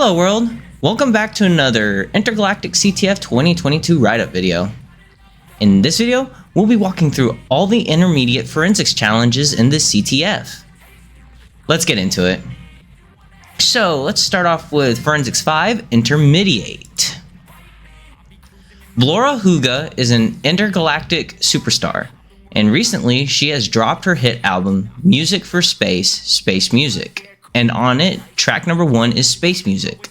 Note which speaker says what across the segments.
Speaker 1: Hello world, welcome back to another Inter-Galactic CTF 2022 write-up video. In this video, we'll be walking through all the intermediate forensics challenges in the CTF. Let's get into it. So let's start off with Forensics 5, Intermediate. Blora Huga is an intergalactic superstar, and recently she has dropped her hit album, Music for Space, Space Music. And on it, track number 1 is space music.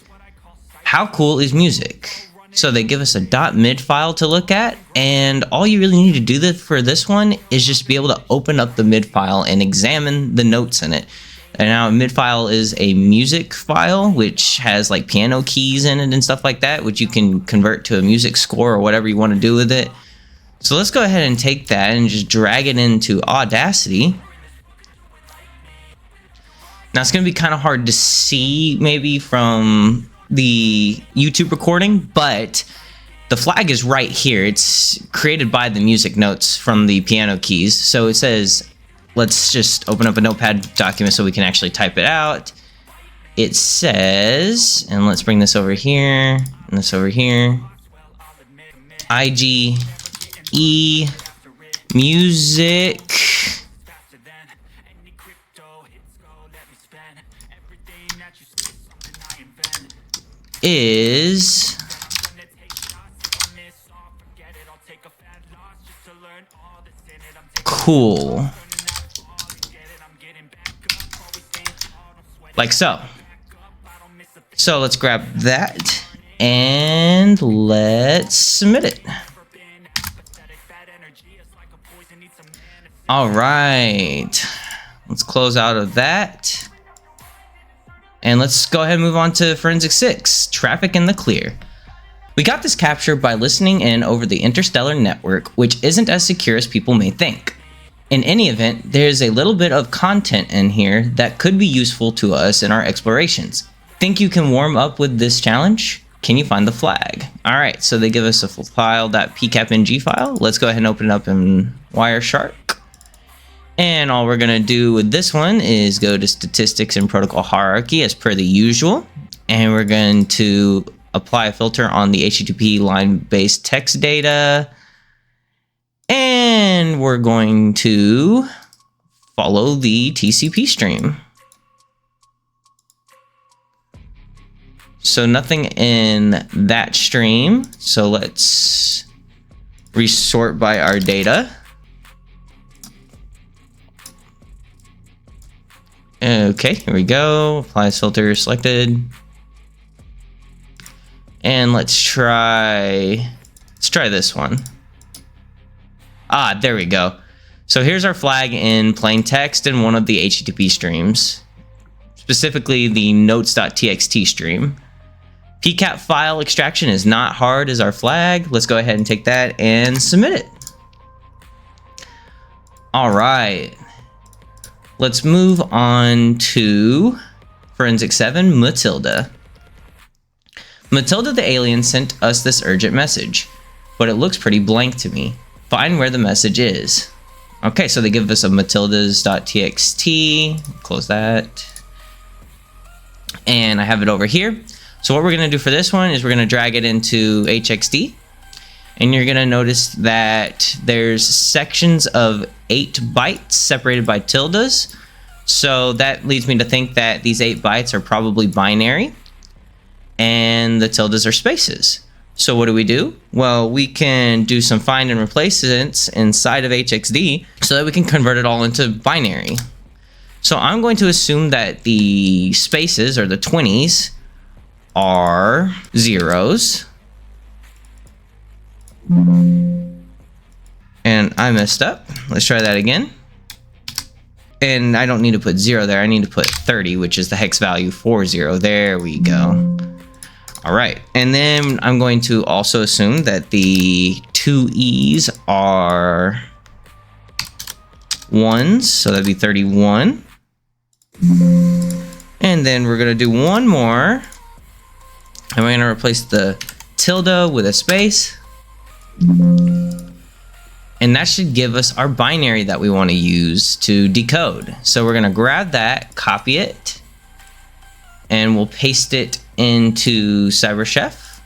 Speaker 1: How cool is music? So they give us a .mid file to look at, and all you really need to do for this one is just be able to open up the mid file and examine the notes in it. And now a mid file is a music file, which has like piano keys in it and stuff like that, which you can convert to a music score or whatever you want to do with it. So let's go ahead and take that and just drag it into Audacity. Now it's going to be kind of hard to see maybe from the YouTube recording, but the flag is right here. It's created by the music notes from the piano keys. So it says, let's just open up a notepad document so we can actually type it out. It says, and let's bring this over here and this over here. IGE music is cool. Like so. So let's grab that and let's submit it. All right. Let's close out of that. And let's go ahead and move on to Forensic 6, Traffic in the Clear. We got this capture by listening in over the interstellar network, which isn't as secure as people may think. In any event, there's a little bit of content in here that could be useful to us in our explorations. Think you can warm up with this challenge? Can you find the flag? All right, so they give us a file.pcapng file. Let's go ahead and open it up in Wireshark. And all we're going to do with this one is go to statistics and protocol hierarchy as per the usual. And we're going to apply a filter on the HTTP line-based text data. And we're going to follow the TCP stream. So nothing in that stream. So let's resort by our data. Okay, here we go. Apply filter selected. And let's try this one. Ah, there we go. So here's our flag in plain text in one of the HTTP streams, specifically the notes.txt stream. PCAP file extraction is not hard as our flag. Let's go ahead and take that and submit it. All right. Let's move on to Forensic 7, Matilda. Matilda the alien sent us this urgent message, but it looks pretty blank to me. Find where the message is. Okay, so they give us a matildas.txt. Close that. And I have it over here. So what we're going to do for this one is we're going to drag it into HXD. And you're going to notice that there's sections of 8 bytes separated by tildes. So that leads me to think that these 8 bytes are probably binary. And the tildes are spaces. So what do? Well, we can do some find and replacements inside of HXD so that we can convert it all into binary. So I'm going to assume that the spaces, or the 20s, are zeros. And I messed up. Let's try that again. And I don't need to put 0 there. I need to put 30, which is the hex value for 0. There we go. All right. And then I'm going to also assume that the 2 E's are 1s. So that'd be 31. And then we're going to do one more. And we're going to replace the tilde with a space. And that should give us our binary that we want to use to decode. So we're going to grab that, copy it, and we'll paste it into CyberChef.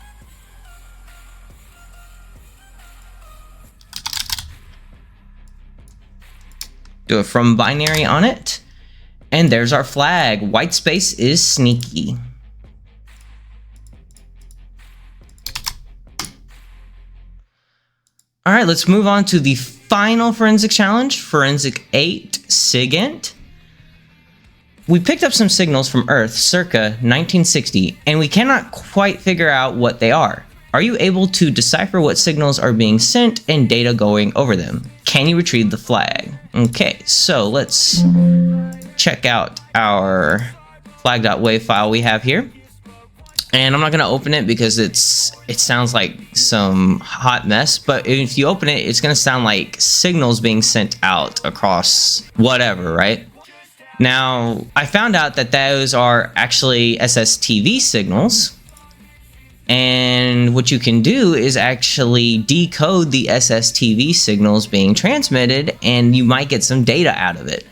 Speaker 1: Do a from binary on it. And there's our flag. White space is sneaky. All right, let's move on to the final forensic challenge, Forensic 8, SIGINT. We picked up some signals from Earth circa 1960, and we cannot quite figure out what they are. Are you able to decipher what signals are being sent and data going over them? Can you retrieve the flag? Okay, so let's check out our flag.wav file we have here. And I'm not going to open it because it sounds like some hot mess, but if you open it, it's going to sound like signals being sent out across whatever, right? Now, I found out that those are actually SSTV signals. And what you can do is actually decode the SSTV signals being transmitted, and you might get some data out of it.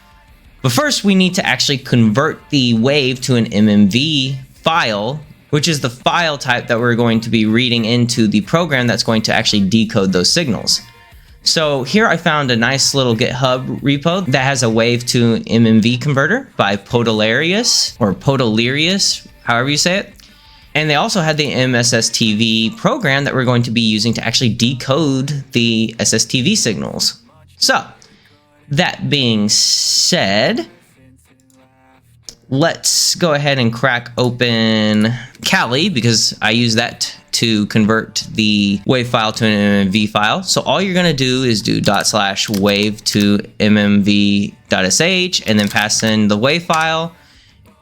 Speaker 1: But first, we need to actually convert the wave to an MMV file, which is the file type that we're going to be reading into the program that's going to actually decode those signals. So here I found a nice little GitHub repo that has a wave to MMV converter by Podolarius, or Podolarius, however you say it. And they also had the MSSTV program that we're going to be using to actually decode the SSTV signals. So that being said, let's go ahead and crack open Kali, because I use that to convert the wave file to an MMV file. So all you're going to do is do /wave to mmv.sh and then pass in the wave file.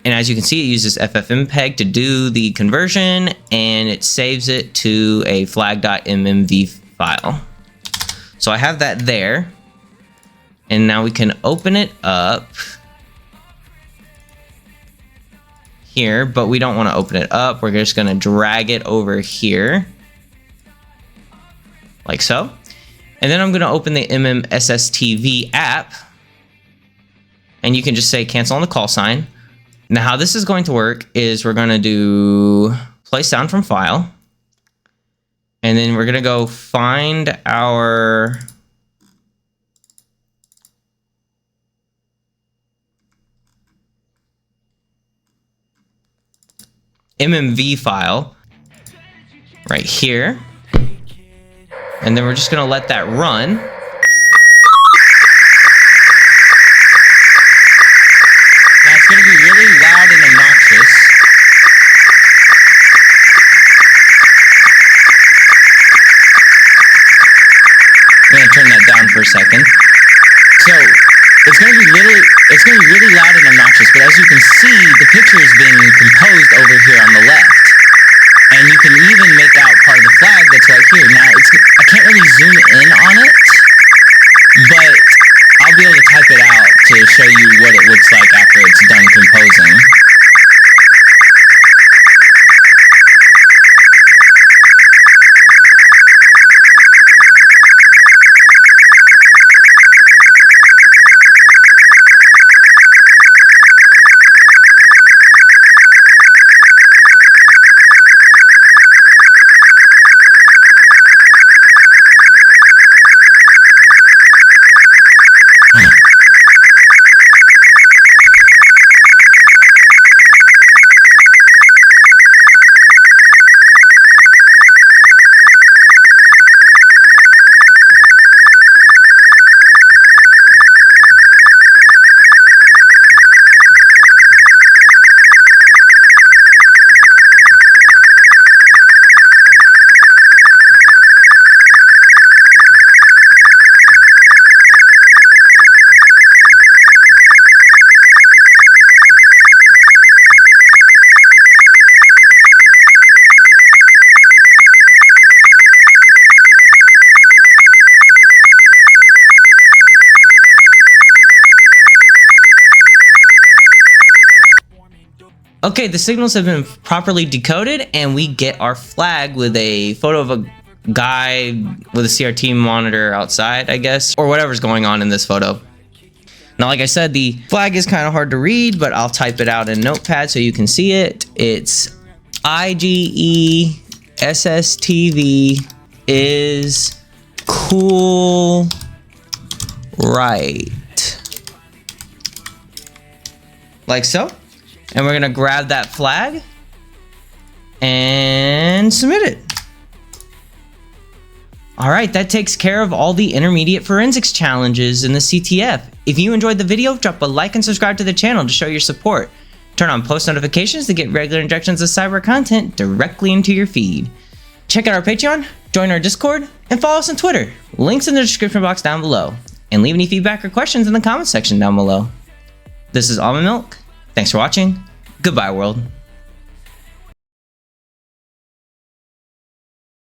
Speaker 1: And as you can see, it uses ffmpeg to do the conversion, and it saves it to a flag.mmv file. So I have that there. And now we can open it up here, but we don't want to open it up. We're just going to drag it over here like so. And then I'm going to open the MMSSTV app, and you can just say cancel on the call sign. Now how this is going to work is we're going to do play sound from file, and then we're going to go find our MMV file right here, and then we're just gonna let that run. Now it's gonna be really loud and obnoxious. I'm gonna turn that down for a second. So it's gonna be really loud and obnoxious, but as you can see, the picture is being composed over here on the left. And you can even make out part of the flag that's right here. Now, I can't really zoom in on it, but I'll be able to type it out to show you what it looks like after it's done composing. Okay, the signals have been properly decoded, and we get our flag with a photo of a guy with a CRT monitor outside, I guess, or whatever's going on in this photo. Now, like I said, the flag is kind of hard to read, but I'll type it out in Notepad so you can see it. It's IGE SSTV is cool, right? Like so. And we're gonna grab that flag and submit it. All right, that takes care of all the intermediate forensics challenges in the CTF. If you enjoyed the video, drop a like and subscribe to the channel to show your support. Turn on post notifications to get regular injections of cyber content directly into your feed. Check out our Patreon, join our Discord, and follow us on Twitter. Links in the description box down below. And leave any feedback or questions in the comments section down below. This is Almond Milk. Thanks for watching. Goodbye, world.